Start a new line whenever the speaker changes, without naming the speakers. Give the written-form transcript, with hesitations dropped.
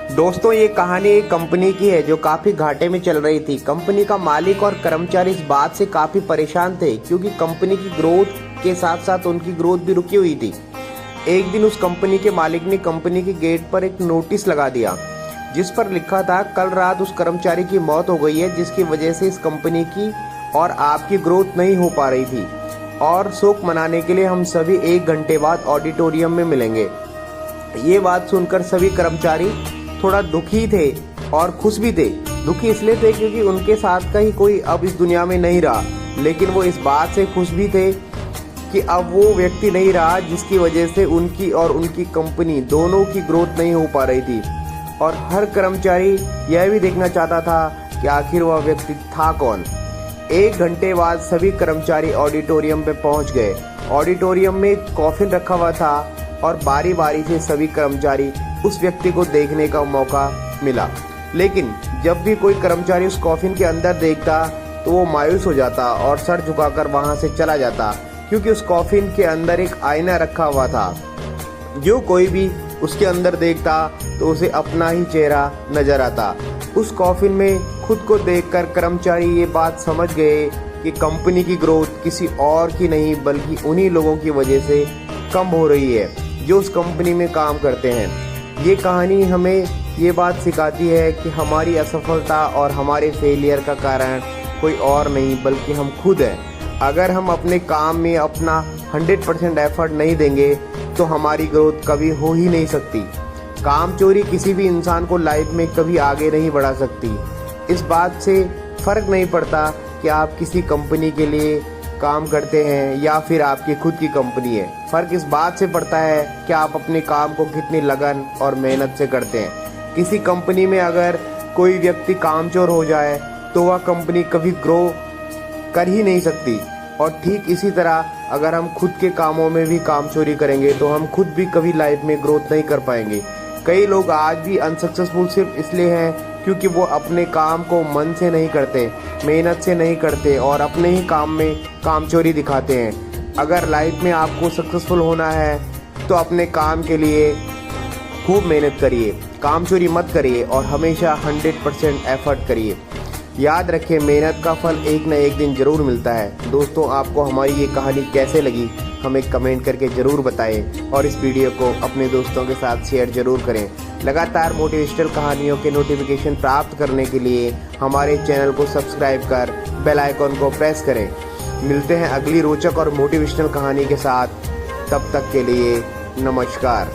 दोस्तों, ये कहानी एक कंपनी की है जो काफी घाटे में चल रही थी। कंपनी का मालिक और कर्मचारी इस बात से काफी परेशान थे क्योंकि कंपनी की ग्रोथ के साथ साथ उनकी ग्रोथ भी रुकी हुई थी। एक दिन उस कंपनी के मालिक ने कंपनी के गेट पर एक नोटिस लगा दिया जिस पर लिखा था, कल रात उस कर्मचारी की मौत हो गई है जिसकी वजह से इस कंपनी की और आपकी ग्रोथ नहीं हो पा रही थी और शोक मनाने के लिए हम सभी 1 घंटे बाद ऑडिटोरियम में मिलेंगे। ये बात सुनकर सभी कर्मचारी थोड़ा दुखी थे और खुश भी थे। दुखी इसलिए थे क्योंकि उनके साथ का ही कोई अब इस दुनिया में नहीं रहा, लेकिन वो इस बात से खुश भी थे कि अब वो व्यक्ति नहीं रहा जिसकी वजह से उनकी और उनकी कंपनी दोनों की ग्रोथ नहीं हो पा रही थी। और हर कर्मचारी यह भी देखना चाहता था कि आखिर वह व्यक्ति था कौन। 1 घंटे बाद सभी कर्मचारी ऑडिटोरियम पे पहुंच गए। ऑडिटोरियम में एक कॉफिन रखा हुआ था और बारी बारी से सभी कर्मचारी उस व्यक्ति को देखने का मौका मिला, लेकिन जब भी कोई कर्मचारी उस कॉफिन के अंदर देखता तो वो मायूस हो जाता और सर झुकाकर वहां से चला जाता, क्योंकि उस कॉफिन के अंदर एक आईना रखा हुआ था। जो कोई भी उसके अंदर देखता तो उसे अपना ही चेहरा नजर आता। उस कॉफिन में खुद को देखकर कर्मचारी ये बात समझ गए कि कंपनी की ग्रोथ किसी और की नहीं बल्कि उन्हीं लोगों की वजह से कम हो रही है जो उस कंपनी में काम करते हैं। ये कहानी हमें ये बात सिखाती है कि हमारी असफलता और हमारे फेलियर का कारण कोई और नहीं बल्कि हम खुद हैं। अगर हम अपने काम में अपना 100% एफर्ट नहीं देंगे तो हमारी ग्रोथ कभी हो ही नहीं सकती। काम चोरी किसी भी इंसान को लाइफ में कभी आगे नहीं बढ़ा सकती। इस बात से फर्क नहीं पड़ता कि आप किसी कंपनी के लिए काम करते हैं या फिर आपकी खुद की कंपनी है। फर्क इस बात से पड़ता है कि आप अपने काम को कितनी लगन और मेहनत से करते हैं। किसी कंपनी में अगर कोई व्यक्ति कामचोर हो जाए तो वह कंपनी कभी ग्रो कर ही नहीं सकती। और ठीक इसी तरह अगर हम खुद के कामों में भी काम चोरी करेंगे तो हम खुद भी कभी लाइफ में ग्रोथ नहीं कर पाएंगे। कई लोग आज भी अनसक्सेसफुल सिर्फ इसलिए हैं क्योंकि वो अपने काम को मन से नहीं करते, मेहनत से नहीं करते और अपने ही काम में कामचोरी दिखाते हैं। अगर लाइफ में आपको सक्सेसफुल होना है तो अपने काम के लिए खूब मेहनत करिए, कामचोरी मत करिए और हमेशा 100% एफर्ट करिए। याद रखिए, मेहनत का फल एक न एक दिन जरूर मिलता है। दोस्तों, आपको हमारी ये कहानी कैसे लगी हमें कमेंट करके ज़रूर बताएं और इस वीडियो को अपने दोस्तों के साथ शेयर ज़रूर करें। लगातार मोटिवेशनल कहानियों के नोटिफिकेशन प्राप्त करने के लिए हमारे चैनल को सब्सक्राइब कर बेल आइकॉन को प्रेस करें। मिलते हैं अगली रोचक और मोटिवेशनल कहानी के साथ। तब तक के लिए नमस्कार।